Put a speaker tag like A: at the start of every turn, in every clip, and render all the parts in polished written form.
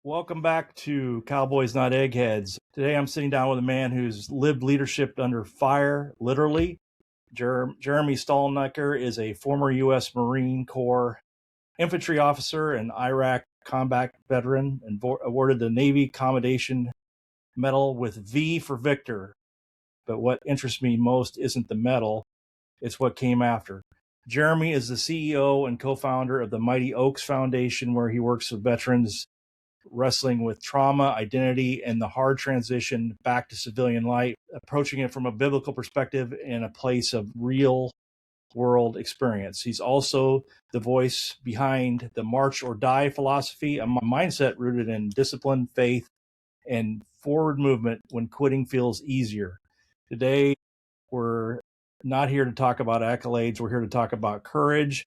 A: Welcome back to Cowboys Not Eggheads. Today I'm sitting down with a man who's lived leadership under fire, literally. Jeremy Stalnecker is a former U.S. Marine Corps infantry officer and Iraq combat veteran, and awarded the Navy Commendation Medal with V for Victor. But what interests me most isn't the medal, it's what came after. Jeremy is the CEO and co-founder of the Mighty Oaks Foundation, where he works with veterans wrestling with trauma, identity, and the hard transition back to civilian life, approaching it from a biblical perspective in a place of real world experience. He's also the voice behind the March or Die philosophy, a mindset rooted in discipline, faith, and forward movement when quitting feels easier. Today, we're not here to talk about accolades. We're here to talk about courage,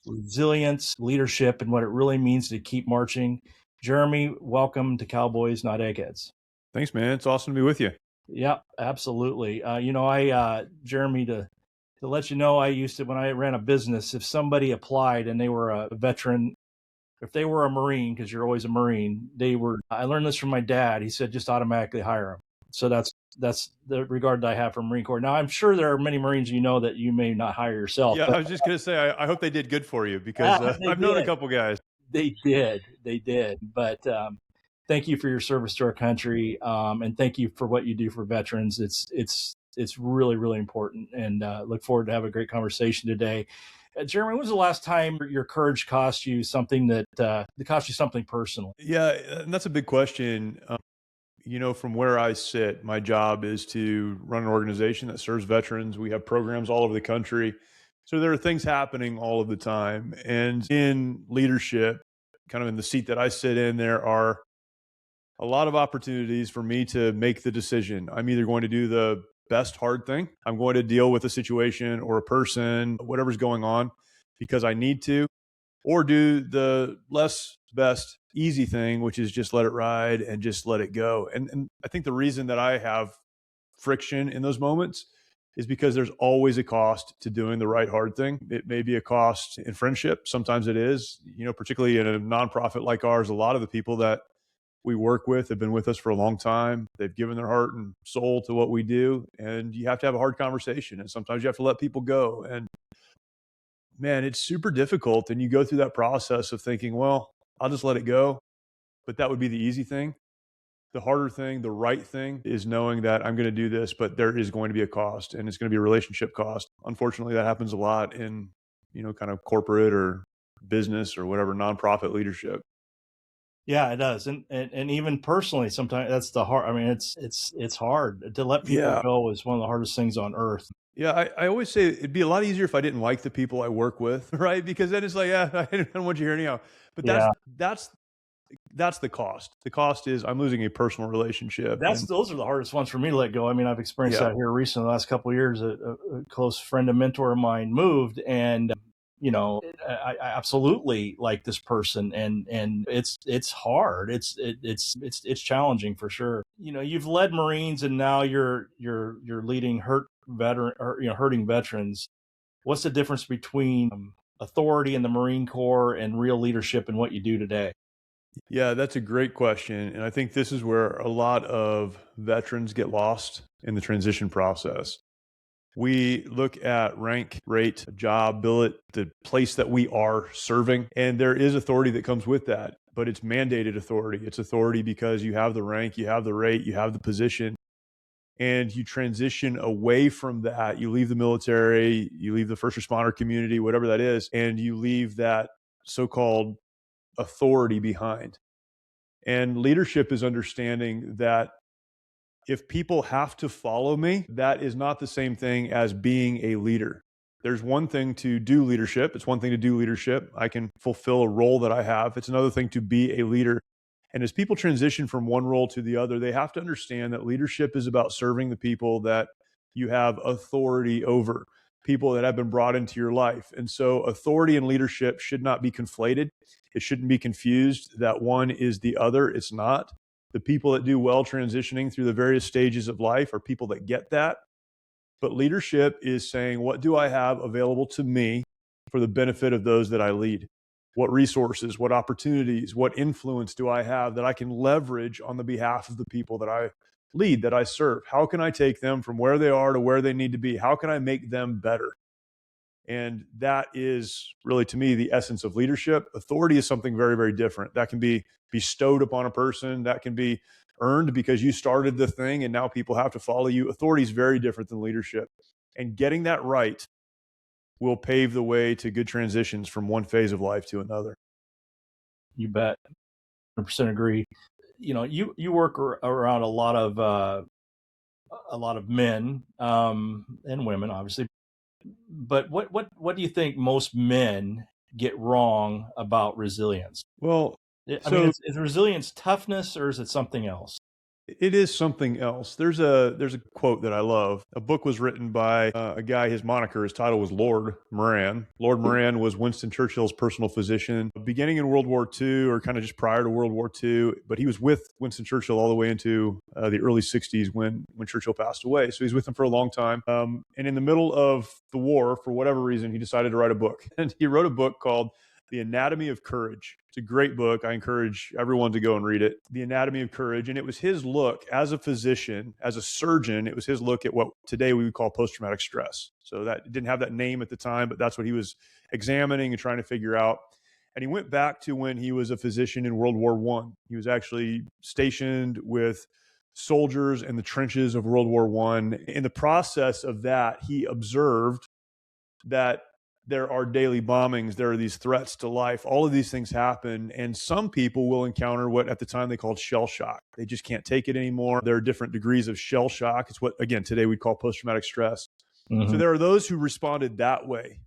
A: resilience, leadership, and what it really means to keep marching. Jeremy, welcome to Cowboys Not Eggheads.
B: Thanks, man. It's awesome to be with you.
A: Yeah, absolutely. Jeremy, to let you know, I used to, when I ran a business, if somebody applied and they were a veteran, if they were a Marine, because you're always a Marine, I learned this from my dad. He said, just automatically hire them. So that's the regard that I have for Marine Corps. Now, I'm sure there are many Marines that you may not hire yourself.
B: Yeah, I was just going to say, I hope they did good for you because I've known a couple guys.
A: They did. But thank you for your service to our country, and thank you for what you do for veterans. It's really, really important, and look forward to have a great conversation today. Jeremy, when was the last time your courage cost you something that cost you something personal?
B: Yeah, and that's a big question. From where I sit, my job is to run an organization that serves veterans. We have programs all over the country. So there are things happening all of the time. And in leadership, kind of in the seat that I sit in, there are a lot of opportunities for me to make the decision. I'm either going to do the best hard thing, I'm going to deal with a situation or a person, whatever's going on, because I need to, or do the less best easy thing, which is just let it ride and just let it go. And I think the reason that I have friction in those moments is because there's always a cost to doing the right hard thing. It may be a cost in friendship. Sometimes it is, particularly in a nonprofit like ours, a lot of the people that we work with have been with us for a long time. They've given their heart and soul to what we do. And you have to have a hard conversation. And sometimes you have to let people go. And man, it's super difficult. And you go through that process of thinking, well, I'll just let it go. But that would be the easy thing. The harder thing, the right thing is knowing that I'm going to do this, but there is going to be a cost, and it's going to be a relationship cost. Unfortunately, that happens a lot in, kind of corporate or business or whatever, nonprofit leadership.
A: Yeah, it does, and even personally, sometimes that's the hard. I mean, it's hard to let people go. Is one of the hardest things on earth.
B: Yeah, I always say it'd be a lot easier if I didn't like the people I work with, right? Because then it's like, yeah, I don't want you here anyhow. But that's the cost. The cost is I'm losing a personal relationship.
A: Those are the hardest ones for me to let go. I mean, I've experienced that here recently. The last couple of years, a close friend and mentor of mine moved, and I absolutely like this person, and it's hard. It's challenging for sure. You've led Marines, and now you're leading hurting veterans. What's the difference between authority in the Marine Corps and real leadership in what you do today?
B: Yeah, that's a great question. And I think this is where a lot of veterans get lost in the transition process. We look at rank, rate, job, billet, the place that we are serving, and there is authority that comes with that, but it's mandated authority. It's authority because you have the rank, you have the rate, you have the position, and you transition away from that. You leave the military, you leave the first responder community, whatever that is, and you leave that so-called authority behind. And leadership is understanding that if people have to follow me, that is not the same thing as being a leader. There's one thing to do leadership. It's one thing to do leadership. I can fulfill a role that I have. It's another thing to be a leader. And as people transition from one role to the other, they have to understand that leadership is about serving the people that you have authority over, people that have been brought into your life. And so authority and leadership should not be conflated. It shouldn't be confused that one is the other. It's not. The people that do well transitioning through the various stages of life are people that get that. But leadership is saying, what do I have available to me for the benefit of those that I lead? What resources, what opportunities, what influence do I have that I can leverage on the behalf of the people that I lead, that I serve? How can I take them from where they are to where they need to be? How can I make them better? And that is really, to me, the essence of leadership. Authority is something very, very different. That can be bestowed upon a person. That can be earned because you started the thing and now people have to follow you. Authority is very different than leadership. And getting that right will pave the way to good transitions from one phase of life to another.
A: You bet. 100% agree. You work around a lot of men and women, obviously. But what do you think most men get wrong about resilience?
B: Well,
A: I mean, is resilience toughness or is it something else?
B: It is something else. There's a quote that I love. A book was written by a guy. His moniker, his title was Lord Moran. Lord Moran was Winston Churchill's personal physician, beginning in World War II, or kind of just prior to World War II. But he was with Winston Churchill all the way into the early '60s when Churchill passed away. So he's with him for a long time. And in the middle of the war, for whatever reason, he decided to write a book, and he wrote a book called The Anatomy of Courage. It's a great book. I encourage everyone to go and read it. The Anatomy of Courage. And it was his look as a physician, as a surgeon, it was his look at what today we would call post-traumatic stress. So that didn't have that name at the time, but that's what he was examining and trying to figure out. And he went back to when he was a physician in World War I. He was actually stationed with soldiers in the trenches of World War I. In the process of that, he observed that there are daily bombings, there are these threats to life, all of these things happen, and some people will encounter what at the time they called shell shock. They just can't take it anymore. There are different degrees of shell shock. It's what, again, today we'd call post-traumatic stress. So there are those who responded that way,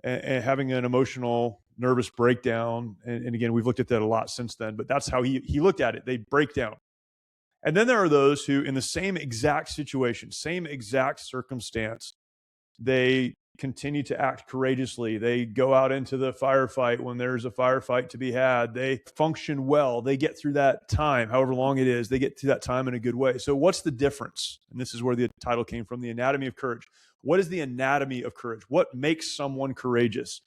B: and having an emotional, nervous breakdown. And again, we've looked at that a lot since then, but that's how he looked at it. They break down. And then there are those who, in the same exact situation, same exact circumstance, they continue to act courageously. They go out into the firefight when there's a firefight to be had. They function well. They get through that time, however long it is. They get through that time in a good way. So what's the difference? And this is where the title came from, The Anatomy of Courage. What is the anatomy of courage? What makes someone courageous?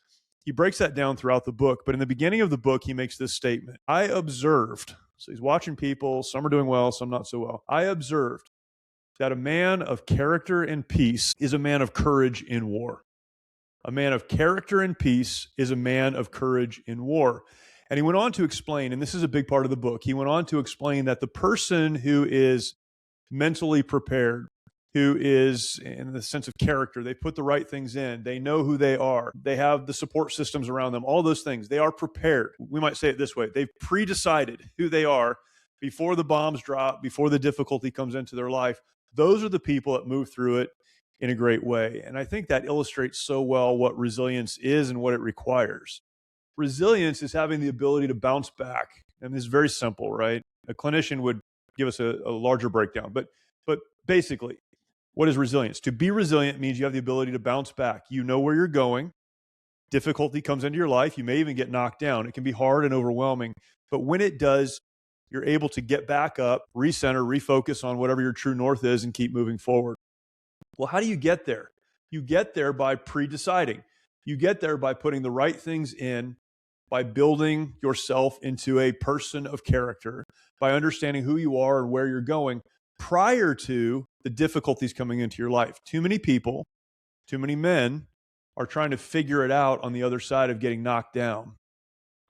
B: He breaks that down throughout the book, but in the beginning of the book, he makes this statement. I observed, so he's watching people, some are doing well, some not so well. I observed that a man of character and peace is a man of courage in war. A man of character and peace is a man of courage in war. And he went on to explain, and this is a big part of the book, he went on to explain that the person who is mentally prepared, who is in the sense of character, they put the right things in, they know who they are, they have the support systems around them, all those things, they are prepared. We might say it this way, they've pre-decided who they are before the bombs drop, before the difficulty comes into their life. Those are the people that move through it in a great way. And I think that illustrates so well what resilience is and what it requires. Resilience is having the ability to bounce back. And this is very simple, right? A clinician would give us a larger breakdown. But basically, what is resilience? To be resilient means you have the ability to bounce back. You know where you're going. Difficulty comes into your life. You may even get knocked down. It can be hard and overwhelming. But when it does, you're able to get back up, recenter, refocus on whatever your true north is, and keep moving forward. Well, how do you get there? You get there by pre-deciding. You get there by putting the right things in, by building yourself into a person of character, by understanding who you are and where you're going prior to the difficulties coming into your life. Too many people, too many men are trying to figure it out on the other side of getting knocked down.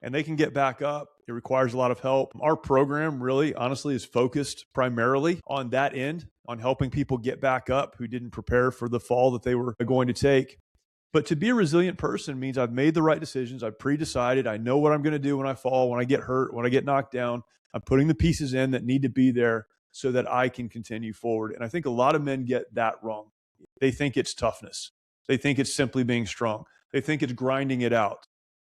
B: And they can get back up. It requires a lot of help. Our program really, honestly, is focused primarily on that end, on helping people get back up who didn't prepare for the fall that they were going to take. But to be a resilient person means I've made the right decisions. I've pre-decided. I know what I'm going to do when I fall, when I get hurt, when I get knocked down. I'm putting the pieces in that need to be there so that I can continue forward. And I think a lot of men get that wrong. They think it's toughness. They think it's simply being strong. They think it's grinding it out.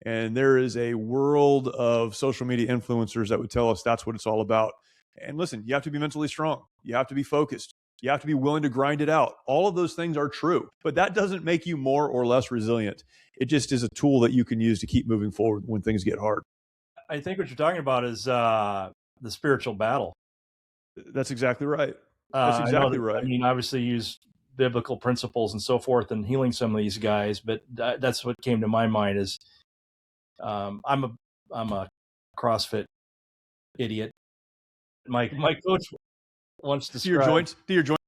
B: And there is a world of social media influencers that would tell us that's what it's all about. And listen, you have to be mentally strong. You have to be focused. You have to be willing to grind it out. All of those things are true, but that doesn't make you more or less resilient. It just is a tool that you can use to keep moving forward when things get hard.
A: I think what you're talking about is the spiritual battle.
B: That's exactly right. That's exactly right.
A: I mean, obviously use biblical principles and so forth in healing some of these guys, but that's what came to my mind is I'm a CrossFit idiot. My coach once
B: Do your
A: described
B: joints? Do your joints?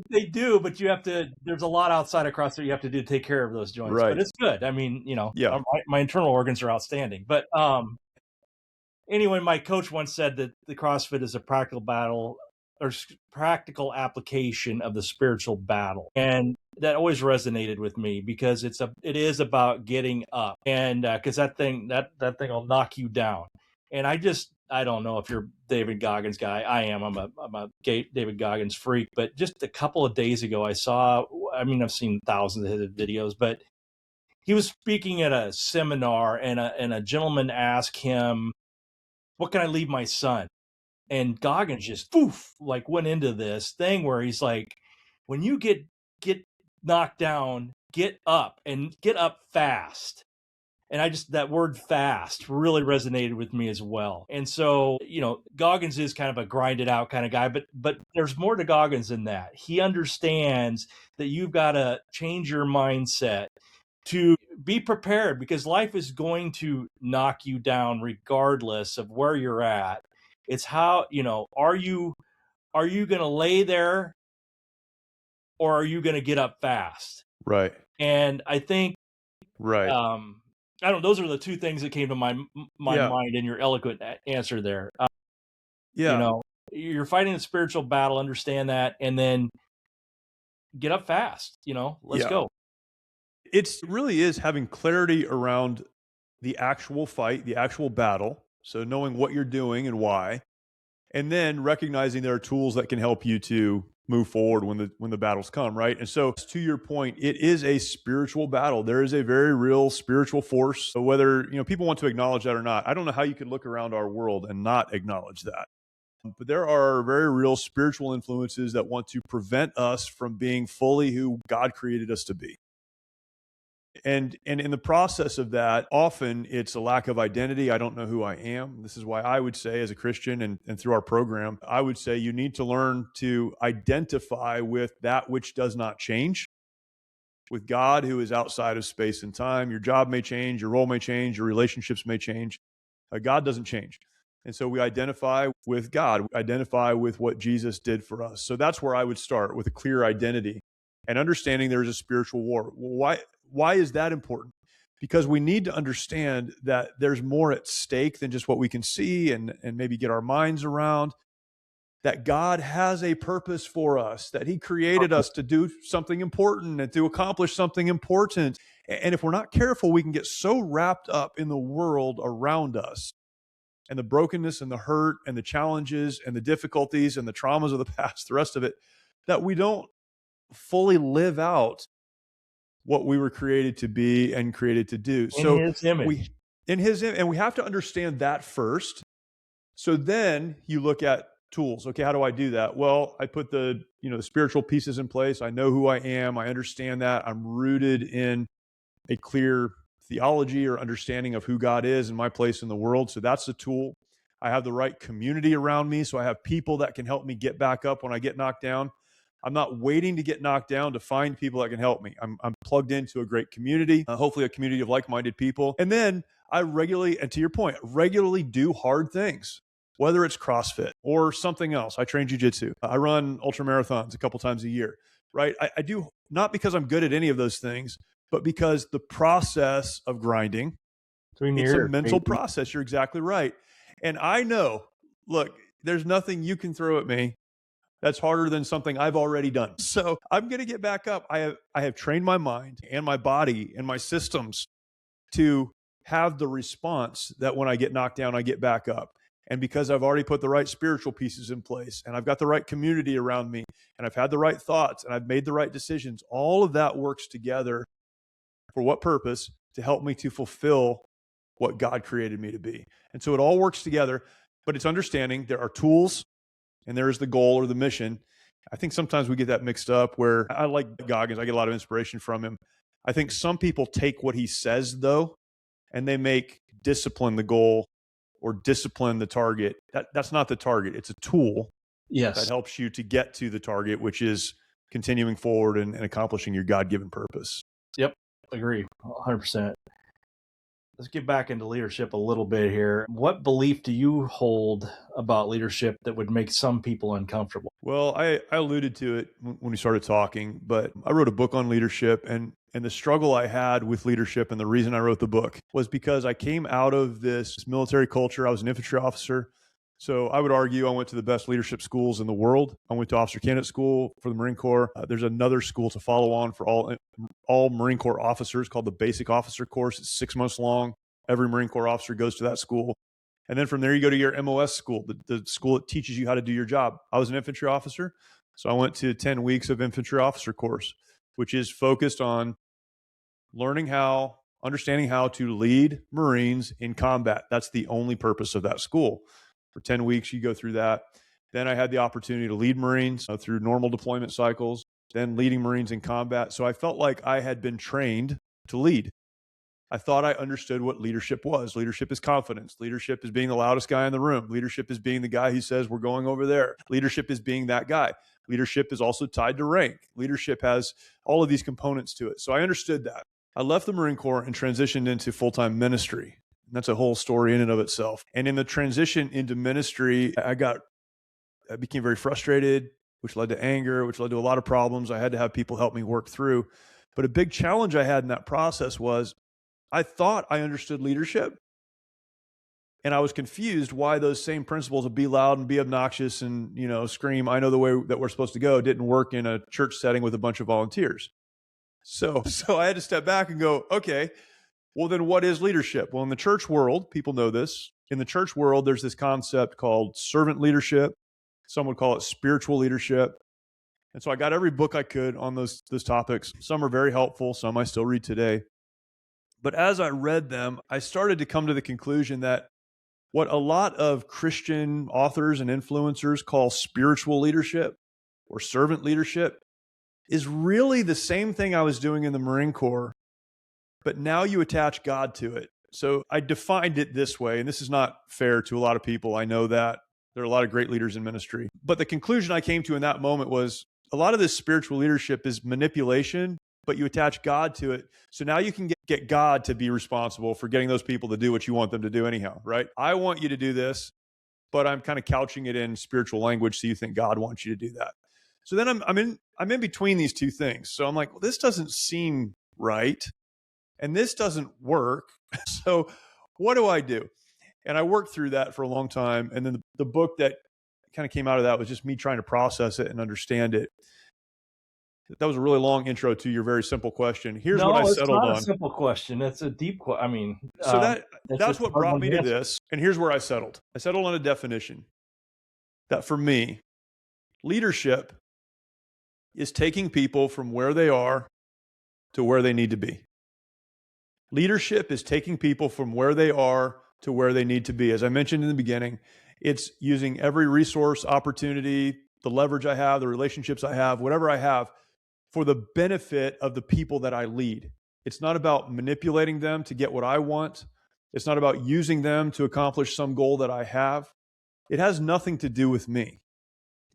A: they do, but you have to. There's a lot outside of CrossFit you have to do to take care of those joints. But
B: Right.
A: it's good. I mean,
B: Yeah.
A: my internal organs are outstanding. But anyway, my coach once said that the CrossFit is a practical battle or practical application of the spiritual battle, and that always resonated with me because it is about getting up, and because that thing will knock you down. And I don't know if you're David Goggins guy. I am. I'm a David Goggins freak. But just a couple of days ago, I saw. I mean, I've seen thousands of his videos, but he was speaking at a seminar, and a gentleman asked him, "What can I leave my son?" And Goggins just went into this thing where he's like, when you get knocked down, get up and get up fast. And that word fast really resonated with me as well. And so, Goggins is kind of a grinded out kind of guy, but there's more to Goggins than that. He understands that you've got to change your mindset to be prepared, because life is going to knock you down regardless of where you're at. It's how, are you going to lay there, or are you going to get up fast?
B: Right.
A: And I think,
B: Right.
A: I don't know, those are the two things that came to my
B: Yeah.
A: mind in your eloquent answer there.
B: Yeah.
A: You're fighting a spiritual battle, understand that, and then get up fast, let's
B: Yeah.
A: go.
B: It really is having clarity around the actual fight, the actual battle. So knowing what you're doing and why, and then recognizing there are tools that can help you to move forward when the battles come, right? And so to your point, it is a spiritual battle. There is a very real spiritual force. So whether, people want to acknowledge that or not, I don't know how you could look around our world and not acknowledge that. But there are very real spiritual influences that want to prevent us from being fully who God created us to be. And in the process of that, often it's a lack of identity. I don't know who I am. This is why I would say, as a Christian and through our program, I would say you need to learn to identify with that which does not change, with God who is outside of space and time. Your job may change, your role may change, your relationships may change. God doesn't change. And so we identify with God, we identify with what Jesus did for us. So that's where I would start, with a clear identity and understanding there's a spiritual war. Why is that important? Because we need to understand that there's more at stake than just what we can see and maybe get our minds around. That God has a purpose for us, that He created us to do something important and to accomplish something important. And if we're not careful, we can get so wrapped up in the world around us and the brokenness and the hurt and the challenges and the difficulties and the traumas of the past, the rest of it, that we don't fully live out what we were created to be and created to do.
A: In His image.
B: And we have to understand that first. So then you look at tools. Okay, how do I do that? Well, I put the spiritual pieces in place. I know who I am. I understand that. I'm rooted in a clear theology or understanding of who God is and my place in the world. So that's a tool. I have the right community around me. So I have people that can help me get back up when I get knocked down. I'm not waiting to get knocked down to find people that can help me. I'm plugged into a great community, hopefully a community of like-minded people. And then I regularly, and to your point, regularly do hard things, whether it's CrossFit or something else. I train jiu-jitsu. I run ultra marathons a couple times a year, right? I do, not because I'm good at any of those things, but because the process of grinding, it's a mental process. You're exactly right. And I know, look, there's nothing you can throw at me that's harder than something I've already done. So I'm going to get back up. I have trained my mind and my body and my systems to have the response that when I get knocked down, I get back up. And because I've already put the right spiritual pieces in place and I've got the right community around me and I've had the right thoughts and I've made the right decisions, all of that works together for what purpose? To help me to fulfill what God created me to be. And so it all works together, but it's understanding there are tools and there is the goal or the mission. I think sometimes we get that mixed up, where I like Goggins. I get a lot of inspiration from him. I think some people take what he says, though, and they make discipline the goal or discipline the target. That's not the target. It's a tool that helps you to get to the target, which is continuing forward and accomplishing your God-given purpose.
A: Yep. Agree. 100%. Let's get back into leadership a little bit here. What belief do you hold about leadership that would make some people uncomfortable?
B: Well, I alluded to it when we started talking, but I wrote a book on leadership, and the struggle I had with leadership and the reason I wrote the book was because I came out of this military culture. I was an infantry officer. So I would argue I went to the best leadership schools in the world. I went to officer candidate school for the Marine Corps. There's another school to follow on for all Marine Corps officers called the Basic Officer Course. It's 6 months long. Every Marine Corps officer goes to that school. And then from there, you go to your MOS school, the school that teaches you how to do your job. I was an infantry officer, so I went to 10 weeks of infantry officer course, which is focused on understanding how to lead Marines in combat. That's the only purpose of that school. For 10 weeks, you go through that. Then I had the opportunity to lead Marines through normal deployment cycles, then leading Marines in combat. So I felt like I had been trained to lead. I thought I understood what leadership was. Leadership is confidence. Leadership is being the loudest guy in the room. Leadership is being the guy who says, we're going over there. Leadership is being that guy. Leadership is also tied to rank. Leadership has all of these components to it. So I understood that. I left the Marine Corps and transitioned into full-time ministry. That's a whole story in and of itself. And in the transition into ministry, I became very frustrated, which led to anger, which led to a lot of problems I had to have people help me work through. But a big challenge I had in that process was I thought I understood leadership, and I was confused why those same principles of be loud and be obnoxious and, scream, I know the way that we're supposed to go, didn't work in a church setting with a bunch of volunteers. So I had to step back and go, okay, well, then what is leadership? Well, in the church world, people know this. In the church world, there's this concept called servant leadership. Some would call it spiritual leadership. And so I got every book I could on those topics. Some are very helpful. Some I still read today. But as I read them, I started to come to the conclusion that what a lot of Christian authors and influencers call spiritual leadership or servant leadership is really the same thing I was doing in the Marine Corps, but now you attach God to it. So I defined it this way, and this is not fair to a lot of people. I know that. There are a lot of great leaders in ministry. But the conclusion I came to in that moment was a lot of this spiritual leadership is manipulation, but you attach God to it. So now you can get God to be responsible for getting those people to do what you want them to do anyhow, right? I want you to do this, but I'm kind of couching it in spiritual language, so you think God wants you to do that. So then I'm in between these two things. So I'm like, well, this doesn't seem right, and this doesn't work. So what do I do? And I worked through that for a long time. And then the book that kind of came out of that was just me trying to process it and understand it. That was a really long intro to your very simple question. Here's what I settled on.
A: It's not a simple question. It's a deep question.
B: So that's what brought me to this. And here's where I settled. I settled on a definition that for me, leadership is taking people from where they are to where they need to be. Leadership is taking people from where they are to where they need to be. As I mentioned in the beginning, it's using every resource, opportunity, the leverage I have, the relationships I have, whatever I have, for the benefit of the people that I lead. It's not about manipulating them to get what I want. It's not about using them to accomplish some goal that I have. It has nothing to do with me.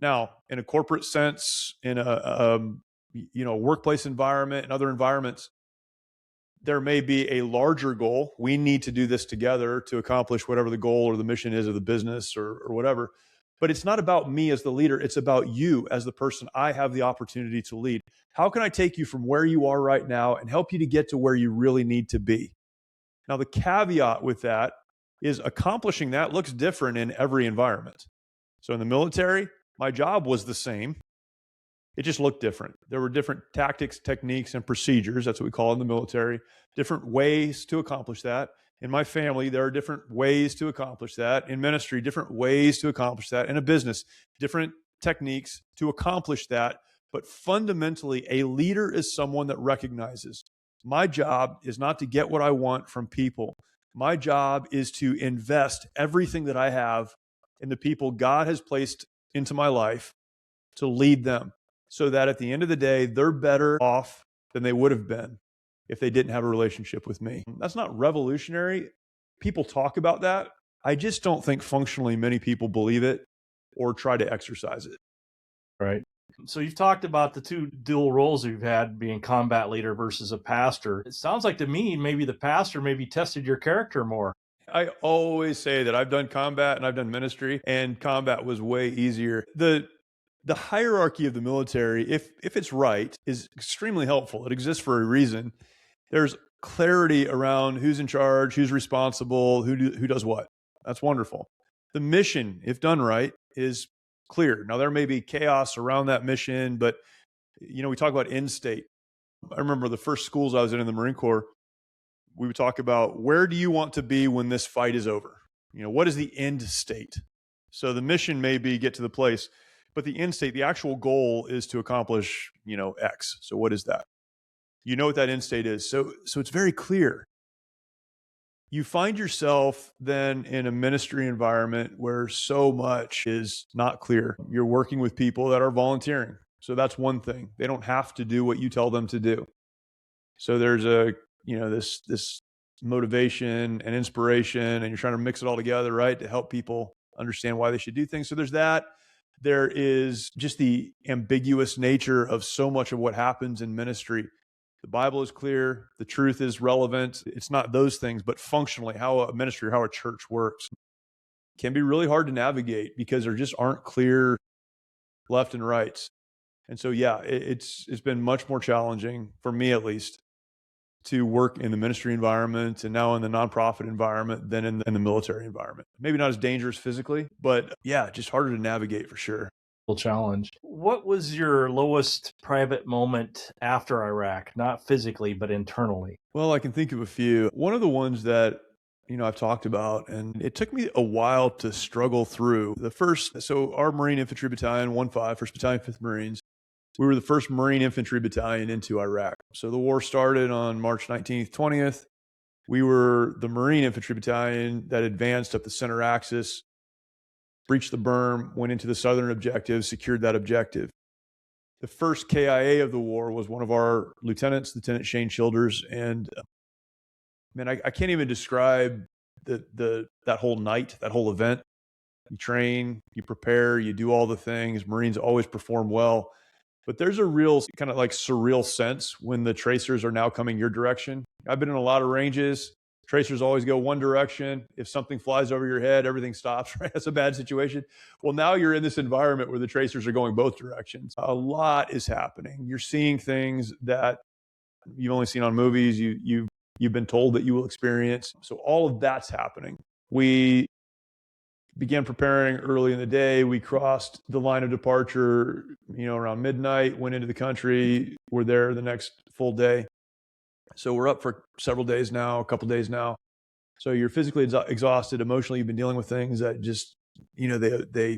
B: Now, in a corporate sense, in a workplace environment and other environments, there may be a larger goal. We need to do this together to accomplish whatever the goal or the mission is of the business or whatever. But it's not about me as the leader. It's about you as the person I have the opportunity to lead. How can I take you from where you are right now and help you to get to where you really need to be? Now, the caveat with that is accomplishing that looks different in every environment. So in the military, my job was the same. It just looked different. There were different tactics, techniques, and procedures. That's what we call it in the military. Different ways to accomplish that. In my family, there are different ways to accomplish that. In ministry, different ways to accomplish that. In a business, different techniques to accomplish that. But fundamentally, a leader is someone that recognizes my job is not to get what I want from people. My job is to invest everything that I have in the people God has placed into my life to lead them, so that at the end of the day, they're better off than they would have been if they didn't have a relationship with me. That's not revolutionary. People talk about that. I just don't think functionally many people believe it or try to exercise it.
A: Right. So you've talked about the two dual roles you've had, being combat leader versus a pastor. It sounds like to me maybe the pastor maybe tested your character more.
B: I always say that I've done combat and I've done ministry, and combat was way easier. The hierarchy of the military, if it's right, is extremely helpful. It exists for a reason. There's clarity around who's in charge, who's responsible, who does what. That's wonderful. The mission, if done right, is clear. Now there may be chaos around that mission, but we talk about end state. I remember the first schools I was in the Marine Corps, we would talk about, where do you want to be when this fight is over? What is the end state? So the mission may be get to the place, but the end state, the actual goal is to accomplish, X. So what is that? You know what that end state is. So it's very clear. You find yourself then in a ministry environment where so much is not clear. You're working with people that are volunteering. So that's one thing. They don't have to do what you tell them to do. So there's this motivation and inspiration, and you're trying to mix it all together, right, to help people understand why they should do things. So there's that. There is just the ambiguous nature of so much of what happens in ministry. The Bible is clear. The truth is relevant. It's not those things, but functionally how a ministry, how a church works can be really hard to navigate because there just aren't clear left and rights. And so, yeah, it's been much more challenging, for me at least, to work in the ministry environment and now in the nonprofit environment than in the military environment. Maybe not as dangerous physically, but yeah, just harder to navigate for sure.
A: Challenge. What was your lowest private moment after Iraq? Not physically, but internally.
B: Well, I can think of a few. One of the ones that I've talked about, and it took me a while to struggle through. So our Marine Infantry Battalion, 1-5, 1st Battalion, 5th Marines, we were the first Marine Infantry Battalion into Iraq. So the war started on March 19th, 20th. We were the Marine Infantry Battalion that advanced up the center axis, breached the berm, went into the southern objective, secured that objective. The first KIA of the war was one of our lieutenants, Lieutenant Shane Childers. And man, I can't even describe that whole night, that whole event. You train, you prepare, you do all the things. Marines always perform well. But there's a real kind of like surreal sense when the tracers are now coming your direction. I've been in a lot of ranges. Tracers always go one direction. If something flies over your head, everything stops, right? That's a bad situation. Well, now you're in this environment where the tracers are going both directions. A lot is happening. You're seeing things that you've only seen on movies, you've been told that you will experience. So all of that's happening. We began preparing early in the day. We crossed the line of departure, around midnight, went into the country. We're there the next full day. So we're up for several days now, a couple days now. So you're physically exhausted. Emotionally, you've been dealing with things that just, they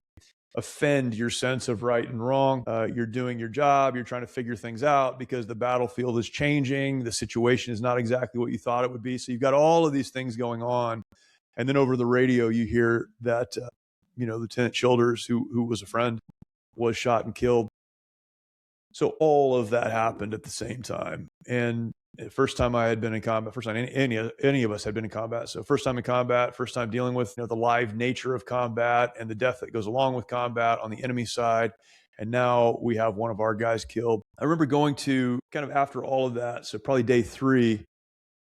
B: offend your sense of right and wrong. You're doing your job. You're trying to figure things out because the battlefield is changing. The situation is not exactly what you thought it would be. So you've got all of these things going on. And then over the radio, you hear that, Lieutenant Childers, who was a friend, was shot and killed. So all of that happened at the same time. And the first time I had been in combat, first time any of us had been in combat. So first time in combat, first time dealing with the live nature of combat and the death that goes along with combat on the enemy side. And now we have one of our guys killed. I remember going to kind of after all of that, so probably day 3,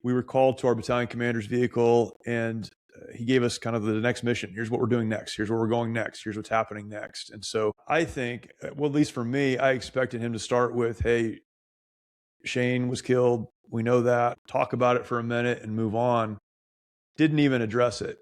B: we were called to our battalion commander's vehicle, and he gave us kind of the next mission. Here's what we're doing next. Here's where we're going next. Here's what's happening next. And so I think, well, at least for me, I expected him to start with, hey, Shane was killed. We know that. Talk about it for a minute and move on. Didn't even address it.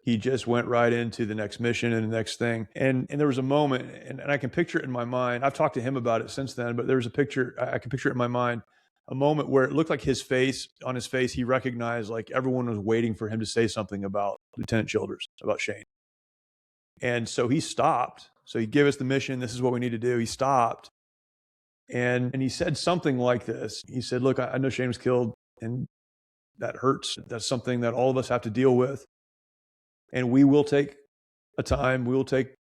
B: He just went right into the next mission and the next thing. And there was a moment, and I can picture it in my mind. I've talked to him about it since then, but there was a picture, I can picture it in my mind, a moment where it looked like on his face, he recognized like everyone was waiting for him to say something about Lieutenant Childers, about Shane. And so he stopped. So he gave us the mission. This is what we need to do. He stopped. And he said something like this. He said, look, I know Shane was killed, and that hurts. That's something that all of us have to deal with. And we will take we will take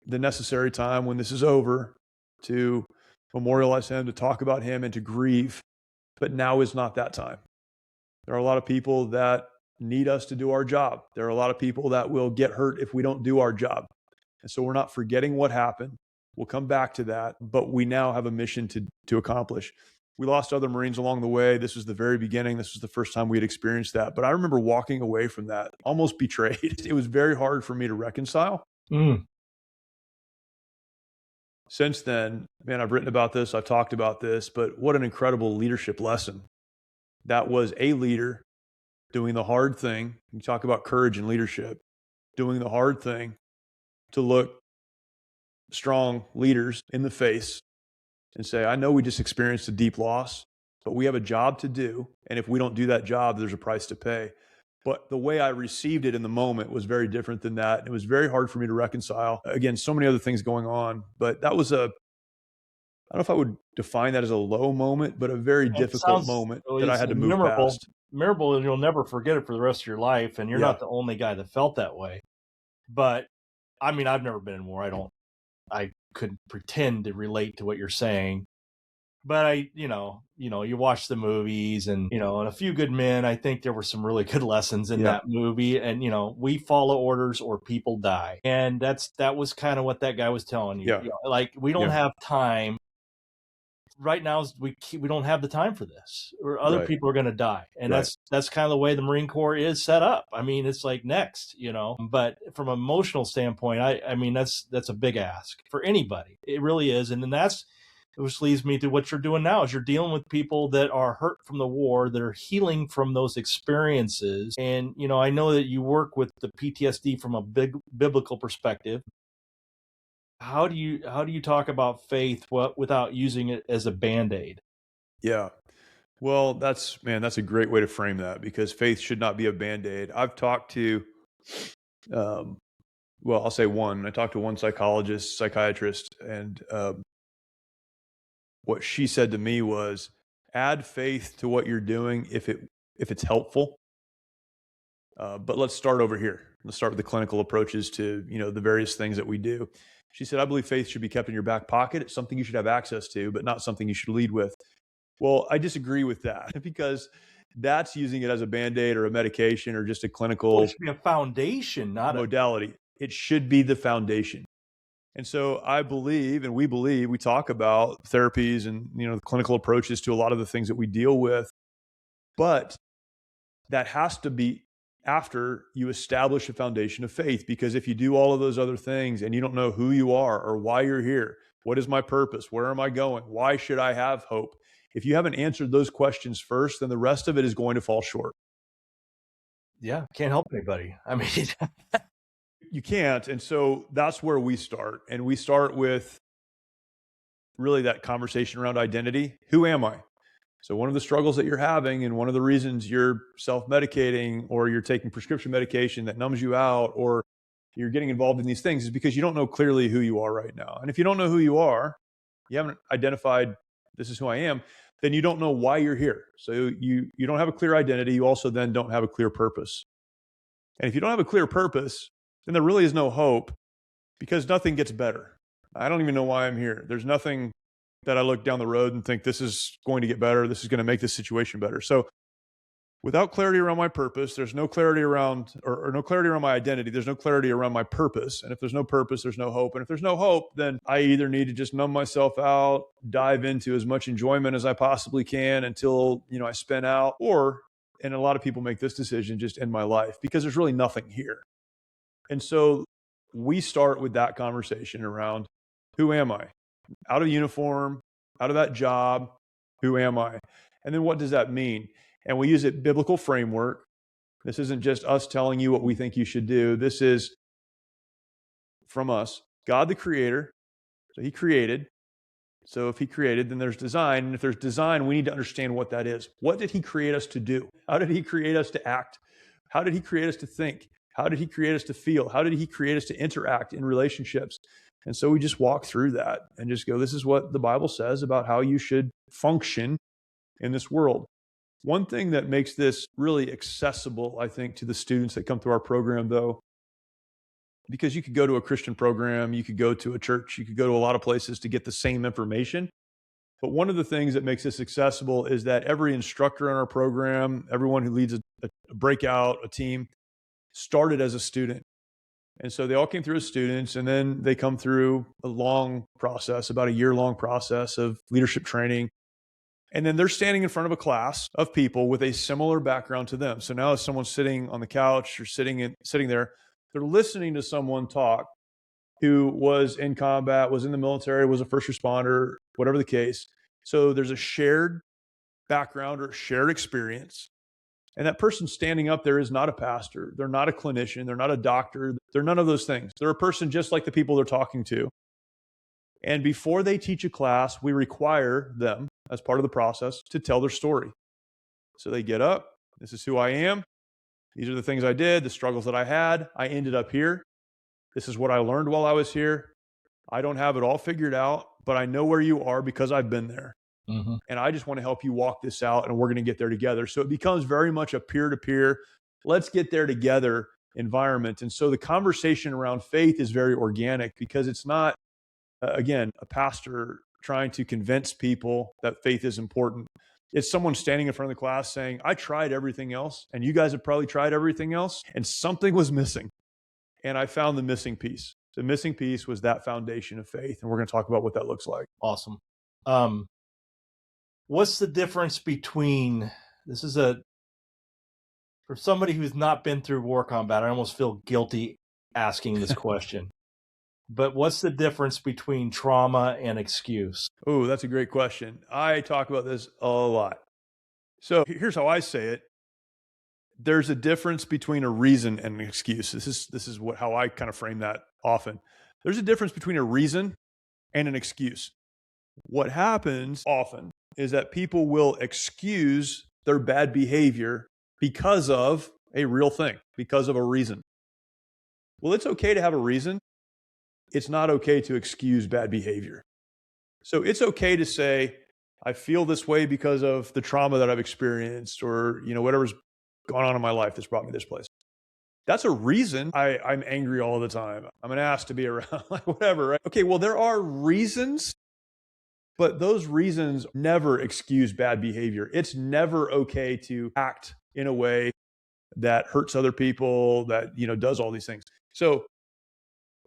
B: the necessary time when this is over to memorialize him, to talk about him, and to grieve. But now is not that time. There are a lot of people that need us to do our job. There are a lot of people that will get hurt if we don't do our job. And so we're not forgetting what happened. We'll come back to that, but we now have a mission to accomplish. We lost other Marines along the way. This was the very beginning. This was the first time we had experienced that. But I remember walking away from that almost betrayed. It was very hard for me to reconcile. Since then, man, I've written about this, I've talked about this, but what an incredible leadership lesson. That was a leader doing the hard thing. You talk about courage and leadership, doing the hard thing to look strong leaders in the face and say, I know we just experienced a deep loss, but we have a job to do. And if we don't do that job, there's a price to pay. But the way I received it in the moment was very different than that. It was very hard for me to reconcile. Again, so many other things going on, but that was I don't know if I would define that as a low moment, but a very difficult moment that I had to move past.
A: Memorable, and you'll never forget it for the rest of your life. And you're not the only guy that felt that way. But I mean, I've never been in war. I couldn't pretend to relate to what you're saying. But you watch the movies and a Few Good Men, I think there were some really good lessons in that movie. And, we follow orders or people die. And that was kind of what that guy was telling you. Like, we don't have time. Right now, we don't have the time for this, or other people are going to die. And that's kind of the way the Marine Corps is set up. I mean, it's like next, but from an emotional standpoint, I mean, that's a big ask for anybody. It really is. And then which leads me to what you're doing now is you're dealing with people that are hurt from the war, that are healing from those experiences. And, I know that you work with the PTSD from a big biblical perspective. How do you talk about faith without using it as a Band-Aid?
B: Yeah. Well, that's a great way to frame that, because faith should not be a Band-Aid. I've talked to, I'll say one. I talked to one psychiatrist, and what she said to me was, add faith to what you're doing if it's helpful. But let's start over here. Let's start with the clinical approaches to, the various things that we do. She said, I believe faith should be kept in your back pocket. It's something you should have access to, but not something you should lead with. Well, I disagree with that, because that's using it as a Band-Aid or a medication or just a clinical
A: it should be a foundation, not
B: modality. It should be the foundation. And so I believe, and we talk about therapies and, the clinical approaches to a lot of the things that we deal with, but that has to be after you establish a foundation of faith. Because if you do all of those other things and you don't know who you are or why you're here, what is my purpose? Where am I going? Why should I have hope? If you haven't answered those questions first, then the rest of it is going to fall short.
A: Yeah, can't help anybody. I mean,
B: you can't. And so that's where we start. And we start with really that conversation around identity. Who am I? So one of the struggles that you're having, and one of the reasons you're self-medicating or you're taking prescription medication that numbs you out, or you're getting involved in these things, is because you don't know clearly who you are right now. And if you don't know who you are, you haven't identified, this is who I am, then you don't know why you're here. So you don't have a clear identity. You also then don't have a clear purpose. And if you don't have a clear purpose, then there really is no hope, because nothing gets better. I don't even know why I'm here. There's nothing that I look down the road and think this is going to get better. This is going to make this situation better. So without clarity around my purpose, there's no clarity around, or no clarity around my identity. There's no clarity around my purpose. And if there's no purpose, there's no hope. And if there's no hope, then I either need to just numb myself out, dive into as much enjoyment as I possibly can until, I spin out, or, and a lot of people make this decision, just end my life, because there's really nothing here. And so we start with that conversation around, who am I? Out of uniform, out of that job, who am I? And then what does that mean? And we use a biblical framework. This isn't just us telling you what we think you should do. This is from us, God the creator. So he created. So if he created, then there's design. And if there's design, we need to understand what that is. What did he create us to do? How did he create us to act? How did he create us to think? How did he create us to feel? How did he create us to interact in relationships? And so we just walk through that and just go, this is what the Bible says about how you should function in this world. One thing that makes this really accessible, I think, to the students that come through our program, though, because you could go to a Christian program, you could go to a church, you could go to a lot of places to get the same information. But one of the things that makes this accessible is that every instructor in our program, everyone who leads a breakout, a team, started as a student. And so they all came through as students, and then they come through a long process, about a year-long process of leadership training. And then they're standing in front of a class of people with a similar background to them. So now if someone's sitting on the couch or sitting there, they're listening to someone talk who was in combat, was in the military, was a first responder, whatever the case. So there's a shared background or shared experience. And that person standing up there is not a pastor. They're not a clinician. They're not a doctor. They're none of those things. They're a person just like the people they're talking to. And before they teach a class, we require them, as part of the process, to tell their story. So they get up. This is who I am. These are the things I did, the struggles that I had. I ended up here. This is what I learned while I was here. I don't have it all figured out, but I know where you are because I've been there. Mm-hmm. And I just want to help you walk this out, and we're going to get there together. So it becomes very much a peer-to-peer, let's get there together environment. And so the conversation around faith is very organic because it's not, again, a pastor trying to convince people that faith is important. It's someone standing in front of the class saying, I tried everything else, and you guys have probably tried everything else, and something was missing. And I found the missing piece. The missing piece was that foundation of faith. And we're going to talk about what that looks like.
A: Awesome. What's the difference between, for somebody who's not been through war combat, I almost feel guilty asking this question, but what's the difference between trauma and excuse?
B: Oh, that's a great question. I talk about this a lot. So here's how I say it. There's a difference between a reason and an excuse. This is how I kind of frame that often. There's a difference between a reason and an excuse. What happens often is that people will excuse their bad behavior because of a real thing, because of a reason. Well, it's okay to have a reason. It's not okay to excuse bad behavior. So it's okay to say, I feel this way because of the trauma that I've experienced, or whatever's gone on in my life that's brought me this place. That's a reason I'm angry all the time. I'm an ass to be around, like whatever, right? Okay, well, there are reasons, but those reasons never excuse bad behavior. It's never okay to act in a way that hurts other people, that, does all these things. So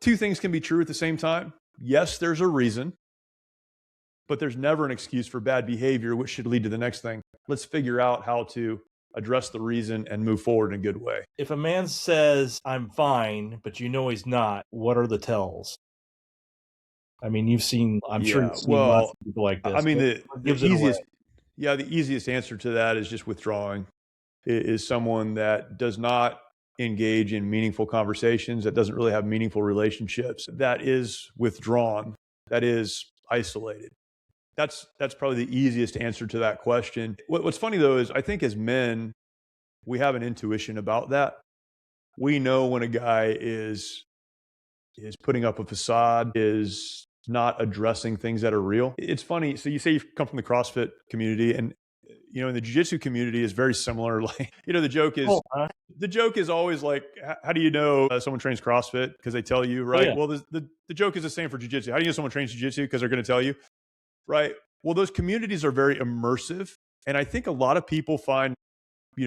B: two things can be true at the same time. Yes, there's a reason, but there's never an excuse for bad behavior, which should lead to the next thing. Let's figure out how to address the reason and move forward in a good way.
A: If a man says, I'm fine, but he's not, what are the tells? I mean, I'm sure you've seen lots of people like this.
B: I mean, the easiest answer to that is just withdrawing. It is someone that does not engage in meaningful conversations, that doesn't really have meaningful relationships, that is withdrawn, that is isolated. That's probably the easiest answer to that question. What's funny though is I think as men, we have an intuition about that. We know when a guy is putting up a facade, is not addressing things that are real. It's funny. So you say you've come from the CrossFit community, and in the jiu-jitsu community is very similar. Like, the joke is always like, how do you know someone trains CrossFit? Because they tell you, right? Oh, yeah. Well, the joke is the same for jiu-jitsu. How do you know someone trains jiu-jitsu? Because they're going to tell you, right? Well, those communities are very immersive. And I think a lot of people find,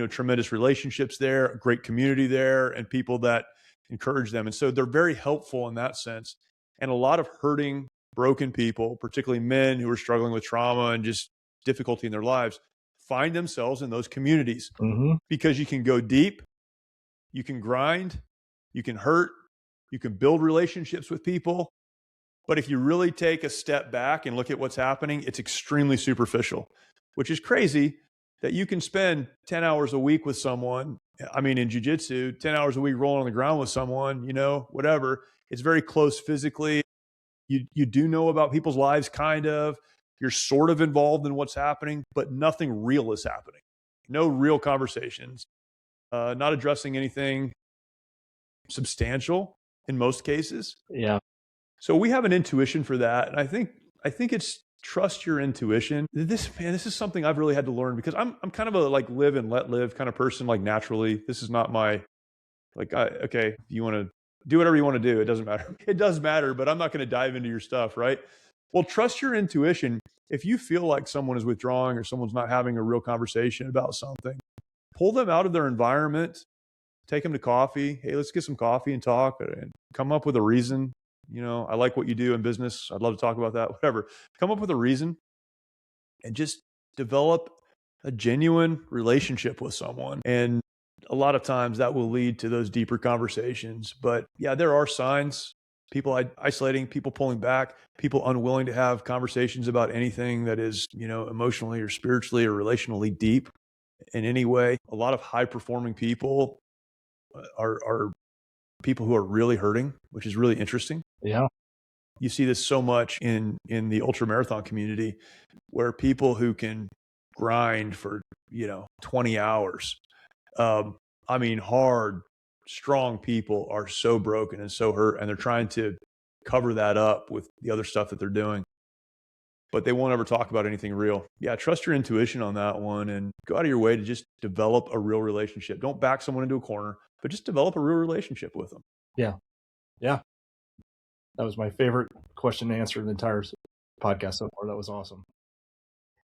B: tremendous relationships there, a great community there, and people that encourage them. And so they're very helpful in that sense. And a lot of hurting, broken people, particularly men who are struggling with trauma and just difficulty in their lives, find themselves in those communities because you can go deep, you can grind, you can hurt, you can build relationships with people. But if you really take a step back and look at what's happening, it's extremely superficial, which is crazy that you can spend 10 hours a week with someone. I mean, in jiu-jitsu, 10 hours a week rolling on the ground with someone, whatever. It's very close physically. You do know about people's lives, kind of. You're sort of involved in what's happening, but nothing real is happening. No real conversations, not addressing anything substantial in most cases.
A: Yeah.
B: So we have an intuition for that. And I think it's trust your intuition. This is something I've really had to learn because I'm kind of a live and let live kind of person, naturally. This is not my, okay, you want to do whatever you want to do. It doesn't matter. It does matter, but I'm not going to dive into your stuff, right? Well, trust your intuition. If you feel like someone is withdrawing or someone's not having a real conversation about something, pull them out of their environment take them to coffee. Hey, let's get some coffee and talk and come up with a reason. I like what you do in business. I'd love to talk about that, whatever. Come up with a reason and just develop a genuine relationship with someone. And a lot of times that will lead to those deeper conversations. But yeah, there are signs, people isolating, people pulling back, people unwilling to have conversations about anything that is, emotionally or spiritually or relationally deep in any way. A lot of high performing people are people who are really hurting, which is really interesting.
A: Yeah.
B: You see this so much in the ultra marathon community, where people who can grind for 20 hours, hard, strong people are so broken and so hurt, and they're trying to cover that up with the other stuff that they're doing, but they won't ever talk about anything real. Yeah, trust your intuition on that one and go out of your way to just develop a real relationship. Don't back someone into a corner, but just develop a real relationship with them.
A: Yeah. That was my favorite question to answer in the entire podcast so far. That was awesome.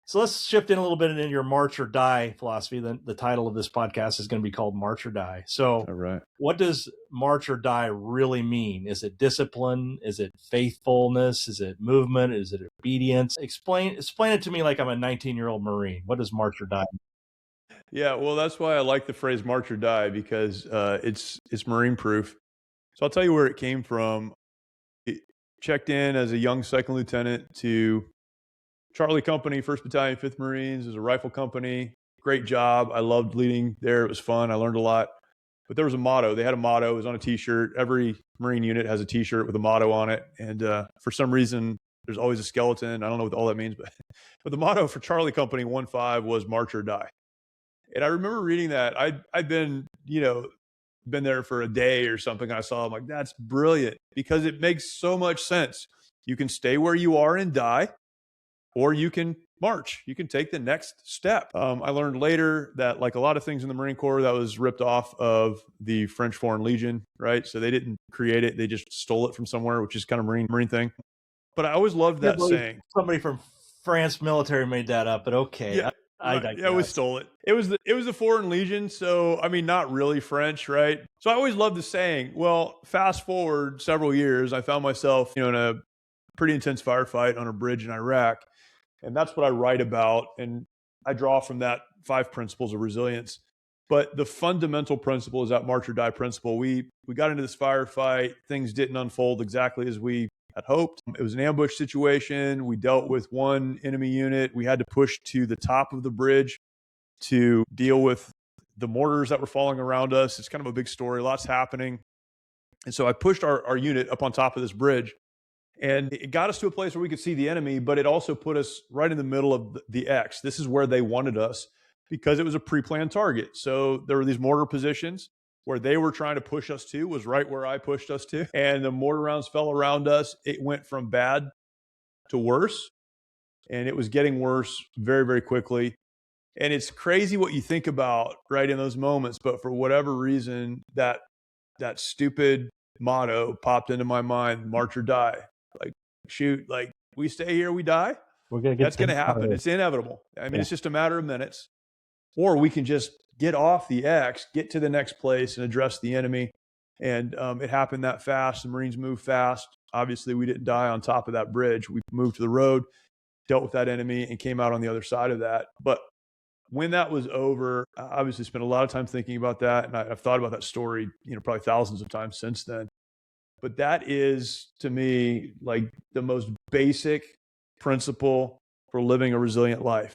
A: So let's shift in a little bit into your march or die philosophy. The title of this podcast is going to be called March or Die. So
B: All right.
A: What does march or die really mean? Is it discipline? Is it faithfulness? Is it movement? Is it obedience? Explain it to me like I'm a 19-year-old Marine. What does march or die mean?
B: Yeah, well, that's why I like the phrase march or die, because it's Marine proof. So I'll tell you where it came from. It checked in as a young second lieutenant to Charlie Company, 1st Battalion, 5th Marines. It was a rifle company. Great job. I loved leading there. It was fun. I learned a lot. But there was a motto. They had a motto. It was on a T-shirt. Every Marine unit has a T-shirt with a motto on it. And for some reason, there's always a skeleton. I don't know what all that means, but the motto for Charlie Company 1-5 was march or die. And I remember reading that. I'd been there for a day or something. And I saw, I'm like, that's brilliant, because it makes so much sense. You can stay where you are and die, or you can march. You can take the next step. I learned later that, like a lot of things in the Marine Corps, that was ripped off of the French Foreign Legion, right? So they didn't create it. They just stole it from somewhere, which is kind of Marine thing. But I always loved that saying.
A: Somebody from France military made that up, but okay.
B: Yeah. Yeah, we stole it. It was the Foreign Legion, so not really French, right? So I always loved the saying. Well, fast forward several years, I found myself, in a pretty intense firefight on a bridge in Iraq, and that's what I write about, and I draw from that 5 principles of resilience. But the fundamental principle is that march or die principle. We got into this firefight. Things didn't unfold exactly as we had hoped. It was an ambush situation. We dealt with one enemy unit. We had to push to the top of the bridge to deal with the mortars that were falling around us. It's kind of a big story, lots happening. And so I pushed our unit up on top of this bridge, and it got us to a place where we could see the enemy, but it also put us right in the middle of the X. This is where they wanted us, because it was a pre-planned target. So there were these mortar positions. Where they were trying to push us to was right where I pushed us to. And the mortar rounds fell around us. It went from bad to worse. And it was getting worse very, very quickly. And it's crazy what you think about right in those moments. But for whatever reason, that stupid motto popped into my mind, march or die. Like, shoot, like, we stay here, we die. That's going to happen. It's inevitable. It's just a matter of minutes. Or we can just get off the X, get to the next place and address the enemy. And it happened that fast. The Marines moved fast. Obviously, we didn't die on top of that bridge. We moved to the road, dealt with that enemy, and came out on the other side of that. But when that was over, I obviously spent a lot of time thinking about that. And I've thought about that story, probably thousands of times since then. But that is, to me, like the most basic principle for living a resilient life.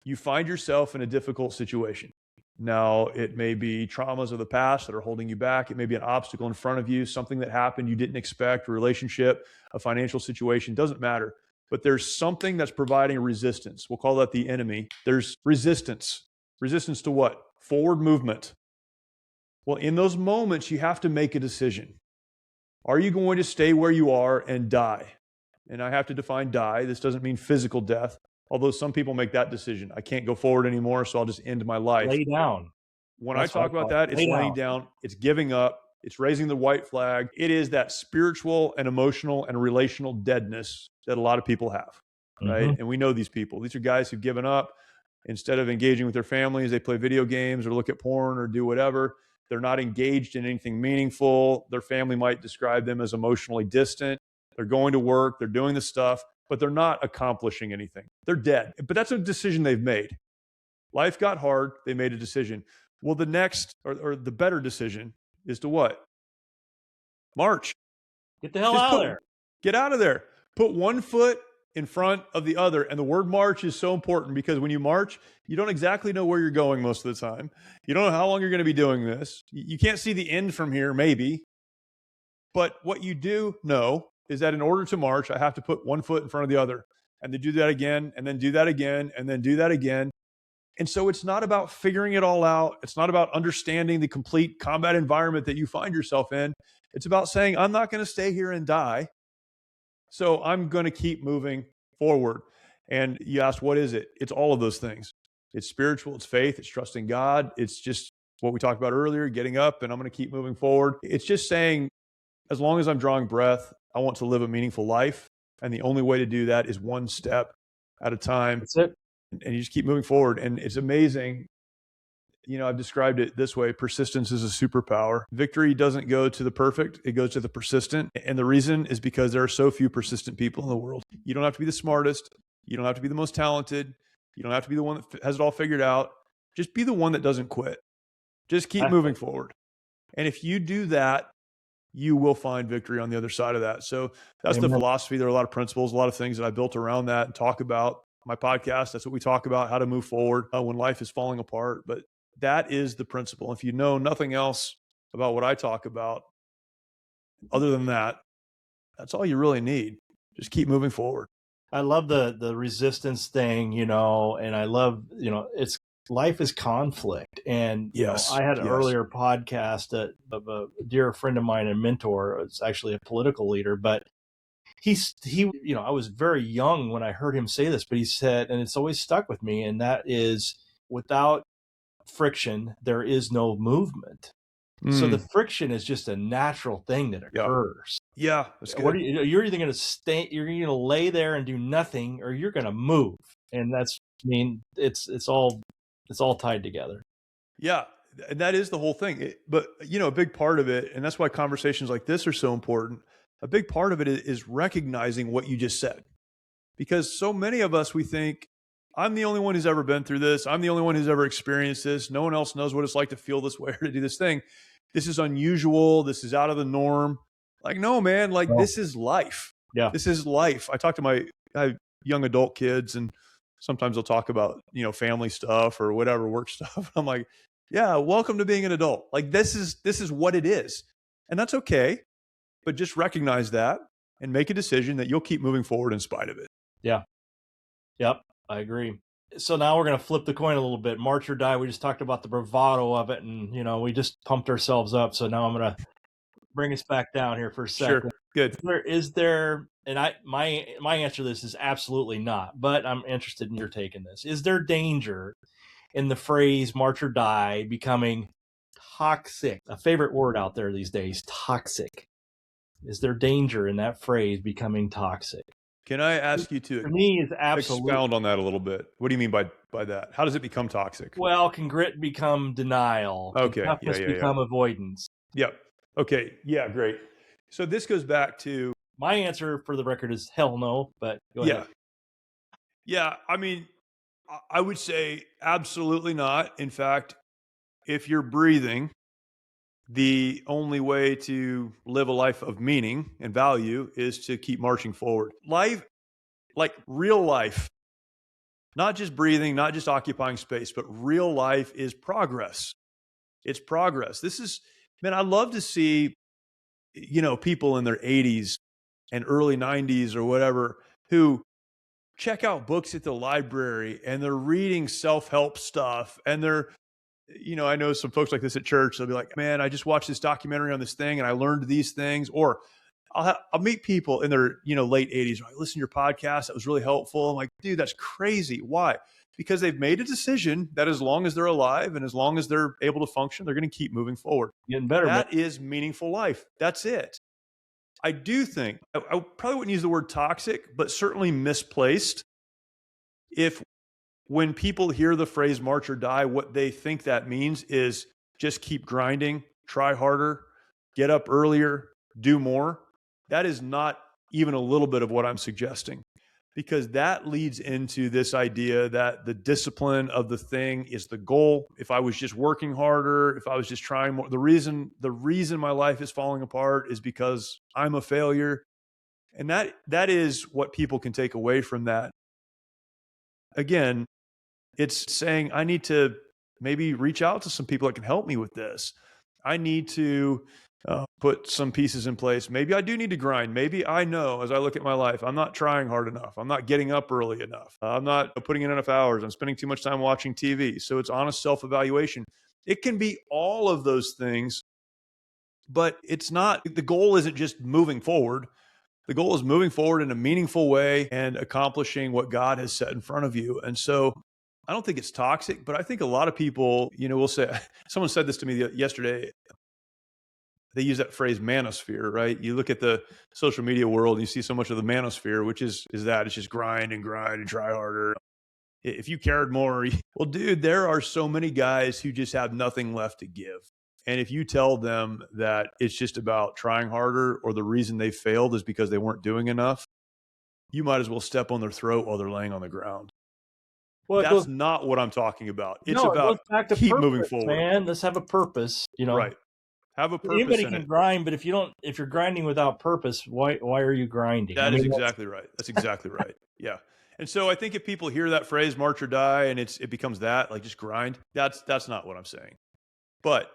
B: You find yourself in a difficult situation. Now, it may be traumas of the past that are holding you back. It may be an obstacle in front of you, something that happened you didn't expect, a relationship, a financial situation, doesn't matter. But there's something that's providing resistance. We'll call that the enemy. There's resistance. Resistance to what? Forward movement. Well, in those moments, you have to make a decision. Are you going to stay where you are and die? And I have to define die. This doesn't mean physical death. Although some people make that decision. I can't go forward anymore, so I'll just end my life.
A: Lay down.
B: When I talk about that, it's laying down. It's giving up. It's raising the white flag. It is that spiritual and emotional and relational deadness that a lot of people have, right? And we know these people. These are guys who've given up. Instead of engaging with their families, they play video games or look at porn or do whatever. They're not engaged in anything meaningful. Their family might describe them as emotionally distant. They're going to work, they're doing the stuff, but they're not accomplishing anything. They're dead. But that's a decision they've made. Life got hard, they made a decision. Well, the next or the better decision is to what? March.
A: Get the hell out of there.
B: Get out of there. Put one foot in front of the other. And the word march is so important because when you march, you don't exactly know where you're going most of the time. You don't know how long you're going to be doing this. You can't see the end from here, maybe. But what you do know is that in order to march, I have to put one foot in front of the other and then do that again, and then do that again, and then do that again. And so it's not about figuring it all out. It's not about understanding the complete combat environment that you find yourself in. It's about saying, I'm not going to stay here and die. So I'm going to keep moving forward. And you asked, what is it? It's all of those things. It's spiritual, it's faith, it's trusting God. It's just what we talked about earlier, getting up and I'm going to keep moving forward. It's just saying, as long as I'm drawing breath, I want to live a meaningful life. And the only way to do that is one step at a time.
A: That's it.
B: And you just keep moving forward. And it's amazing. I've described it this way. Persistence is a superpower. Victory doesn't go to the perfect. It goes to the persistent. And the reason is because there are so few persistent people in the world. You don't have to be the smartest. You don't have to be the most talented. You don't have to be the one that has it all figured out. Just be the one that doesn't quit. Just keep moving forward. And if you do that, you will find victory on the other side of that. So that's the philosophy. There are a lot of principles, a lot of things that I built around that and talk about. My podcast, that's what we talk about, how to move forward when life is falling apart. But that is the principle. If you know nothing else about what I talk about, other than that, that's all you really need. Just keep moving forward.
A: I love the resistance thing, and I love, life is conflict. And
B: yes,
A: I had an earlier podcast of a dear friend of mine and mentor. It's actually a political leader, but he, I was very young when I heard him say this, but he said, and it's always stuck with me, and that is, without friction, there is no movement. So the friction is just a natural thing that occurs.
B: Yeah, that's good.
A: You're either going to stay, you're going to lay there and do nothing, or you're going to move, and it's all tied together.
B: Yeah, and that is the whole thing. But a big part of it, and that's why conversations like this are so important. A big part of it is recognizing what you just said, because so many of us, we think, I'm the only one who's ever been through this. I'm the only one who's ever experienced this. No one else knows what it's like to feel this way or to do this thing. This is unusual. This is out of the norm. Like, no, man, this is life.
A: Yeah.
B: This is life. I talk to I have young adult kids, and sometimes they'll talk about, family stuff or whatever, work stuff. I'm like, yeah, welcome to being an adult. Like, this is what it is. And that's okay. But just recognize that and make a decision that you'll keep moving forward in spite of it.
A: Yeah. Yep. I agree. So now we're going to flip the coin a little bit. March or die. We just talked about the bravado of it, and we just pumped ourselves up. So now I'm going to bring us back down here for a second.
B: Sure. Good.
A: Is there, and my answer to this is absolutely not, but I'm interested in your take on this. Is there danger in the phrase march or die becoming toxic? A favorite word out there these days, toxic. Is there danger in that phrase becoming toxic?
B: Can I ask you to expound on that a little bit? What do you mean by that? How does it become toxic?
A: Well, can grit become denial?
B: Okay.
A: Can toughness become avoidance?
B: Yep. Okay. Yeah, great. So this goes back to...
A: My answer, for the record, is hell no, but go ahead.
B: Yeah. I mean, I would say absolutely not. In fact, if you're breathing, the only way to live a life of meaning and value is to keep marching forward. Life, like real life, not just breathing, not just occupying space, but real life is progress. It's progress. I love to see, people in their 80s and early 90s or whatever who check out books at the library and they're reading self-help stuff, and they're, I know some folks like this at church. They'll be like, man, I just watched this documentary on this thing and I learned these things. Or I'll meet people in their, late 80s. I listen to your podcast. That was really helpful. I'm like, dude, that's crazy. Why? Because they've made a decision that as long as they're alive and as long as they're able to function, they're going to keep moving forward.
A: Getting better.
B: That is meaningful life. That's it. I do think, I probably wouldn't use the word toxic, but certainly misplaced. When people hear the phrase march or die, what they think that means is just keep grinding, try harder, get up earlier, do more. That is not even a little bit of what I'm suggesting, because that leads into this idea that the discipline of the thing is the goal. If I was just working harder, if I was just trying more, the reason my life is falling apart is because I'm a failure. And that is what people can take away from that. Again, it's saying I need to maybe reach out to some people that can help me with this. I need to put some pieces in place. Maybe I do need to grind. Maybe I know as I look at my life, I'm not trying hard enough. I'm not getting up early enough. I'm not putting in enough hours. I'm spending too much time watching TV. So it's honest self-evaluation. It can be all of those things, but it's not, the goal isn't just moving forward. The goal is moving forward in a meaningful way and accomplishing what God has set in front of you. And so I don't think it's toxic, but I think a lot of people, will say, someone said this to me yesterday. They use that phrase manosphere, right? You look at the social media world and you see so much of the manosphere, which is that it's just grind and try harder. If you cared more, well, dude, there are so many guys who just have nothing left to give. And if you tell them that it's just about trying harder, or the reason they failed is because they weren't doing enough, you might as well step on their throat while they're laying on the ground.
A: Well,
B: that's not what I'm talking about. It's
A: no,
B: about
A: it goes back to
B: keep
A: purpose,
B: moving forward.
A: Man, let's have a purpose.
B: Right. Have a purpose.
A: Anybody
B: in
A: can
B: it.
A: grind, but if you're grinding without purpose, why are you grinding?
B: That is exactly right. That's exactly right. Yeah. And so I think if people hear that phrase, march or die, and it becomes that, like just grind, that's not what I'm saying. But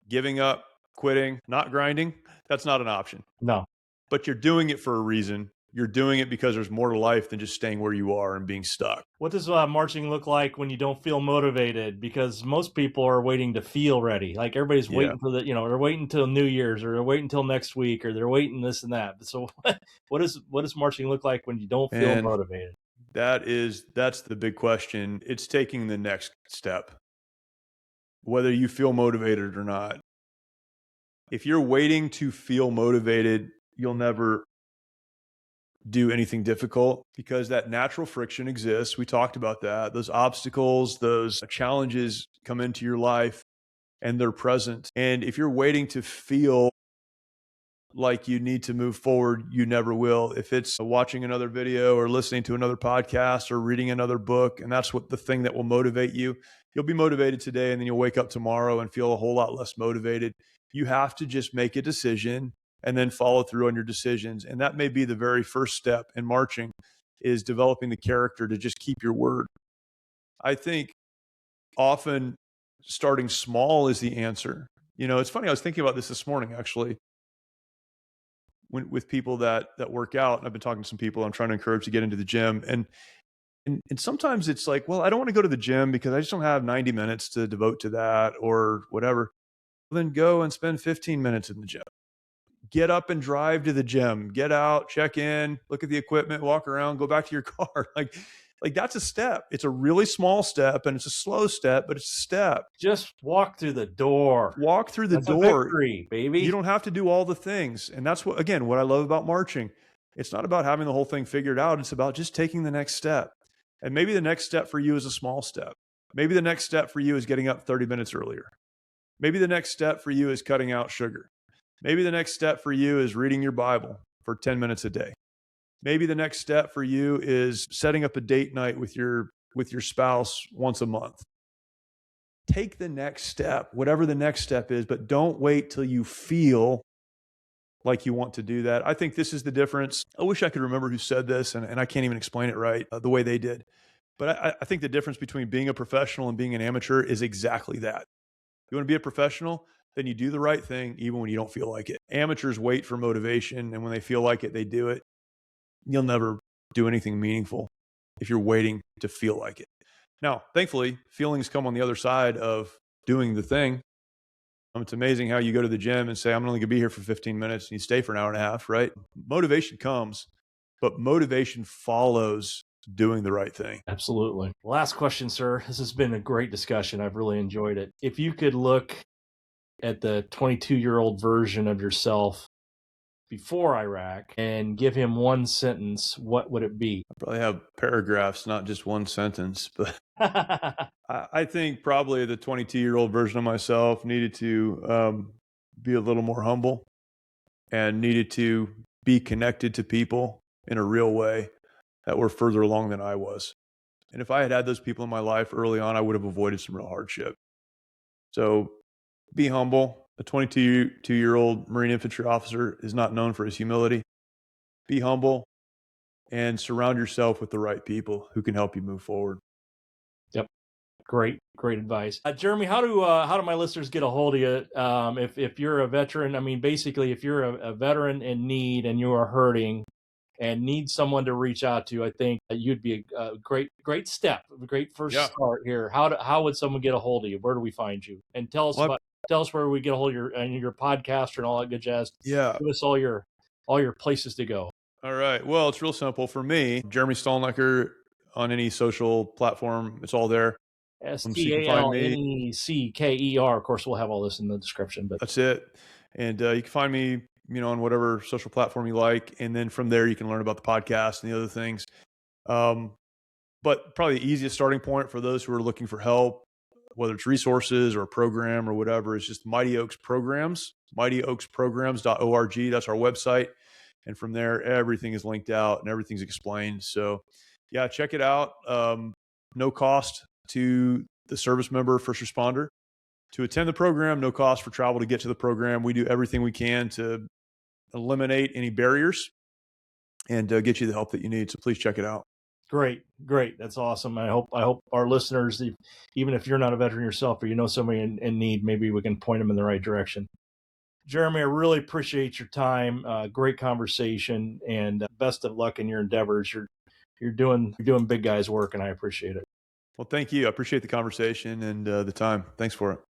B: giving up, quitting, not grinding, that's not an option.
A: No.
B: But you're doing it for a reason. You're doing it because there's more to life than just staying where you are and being stuck.
A: What does marching look like when you don't feel motivated? Because most people are waiting to feel ready. Like everybody's waiting for they're waiting until New Year's, or they're waiting until next week, or they're waiting this and that. So what does marching look like when you don't feel motivated?
B: That's the big question. It's taking the next step, whether you feel motivated or not. If you're waiting to feel motivated, you'll never do anything difficult, because that natural friction exists. We talked about that. Those obstacles, those challenges come into your life and they're present. And if you're waiting to feel like you need to move forward, you never will. If it's watching another video or listening to another podcast or reading another book, and that's what the thing that will motivate you, you'll be motivated today and then you'll wake up tomorrow and feel a whole lot less motivated. You have to just make a decision and then follow through on your decisions. And that may be the very first step in marching, is developing the character to just keep your word. I think often starting small is the answer. It's funny, I was thinking about this morning, actually, with people that work out. And I've been talking to some people I'm trying to encourage to get into the gym. And sometimes it's like, well, I don't want to go to the gym because I just don't have 90 minutes to devote to that or whatever. Well, then go and spend 15 minutes in the gym. Get up and drive to the gym, get out, check in, look at the equipment, walk around, go back to your car. Like that's a step. It's a really small step and it's a slow step, but it's a step.
A: Just walk through the door.
B: Walk through the door.
A: That's a victory, baby.
B: You don't have to do all the things. And that's what I love about marching. It's not about having the whole thing figured out. It's about just taking the next step. And maybe the next step for you is a small step. Maybe the next step for you is getting up 30 minutes earlier. Maybe the next step for you is cutting out sugar. Maybe the next step for you is reading your Bible for 10 minutes a day. Maybe the next step for you is setting up a date night with your spouse once a month. Take the next step, whatever the next step is, but don't wait till you feel like you want to do that. I think this is the difference. I wish I could remember who said this, and I can't even explain it right the way they did. But I think the difference between being a professional and being an amateur is exactly that. You want to be a professional? Then you do the right thing even when you don't feel like it. Amateurs wait for motivation, and when they feel like it, they do it. You'll never do anything meaningful if you're waiting to feel like it. Now, thankfully, feelings come on the other side of doing the thing. It's amazing how you go to the gym and say, I'm only going to be here for 15 minutes, and you stay for an hour and a half, right? Motivation comes, but motivation follows doing the right thing.
A: Absolutely. Last question, sir. This has been a great discussion. I've really enjoyed it. If you could look at the 22-year-old version of yourself before Iraq and give him one sentence, what would it be?
B: I probably have paragraphs, not just one sentence, but I think probably the 22-year-old version of myself needed to be a little more humble and needed to be connected to people in a real way that were further along than I was. And if I had had those people in my life early on, I would have avoided some real hardship. So be humble. A 22-year-old Marine infantry officer is not known for his humility. Be humble and surround yourself with the right people who can help you move forward.
A: Yep. Great advice. Jeremy, how do my listeners get a hold of you? If you're a veteran, I mean, basically, if you're a veteran in need and you are hurting and need someone to reach out to, I think you'd be a great step, a great first start here. How would someone get a hold of you? Where do we find you? And tell us where we get a hold of your podcast and all that good jazz.
B: Yeah.
A: Give us all your places to go.
B: All right. Well, it's real simple for me. Jeremy Stalnecker on any social platform. It's all there. So you can find me.
A: Stalnecker. Of course, we'll have all this in the description. But
B: that's it. And you can find me, on whatever social platform you like. And then from there, you can learn about the podcast and the other things. But probably the easiest starting point for those who are looking for help, whether it's resources or a program or whatever, is just Mighty Oaks Programs, mightyoaksprograms.org. That's our website. And from there, everything is linked out and everything's explained. So yeah, check it out. No cost to the service member, first responder to attend the program, no cost for travel to get to the program. We do everything we can to eliminate any barriers and get you the help that you need. So please check it out.
A: Great. That's awesome. I hope our listeners, even if you're not a veteran yourself or you know somebody in need, maybe we can point them in the right direction. Jeremy, I really appreciate your time. Great conversation, and best of luck in your endeavors. You're doing big guys work, and I appreciate it.
B: Well, thank you. I appreciate the conversation and the time. Thanks for it.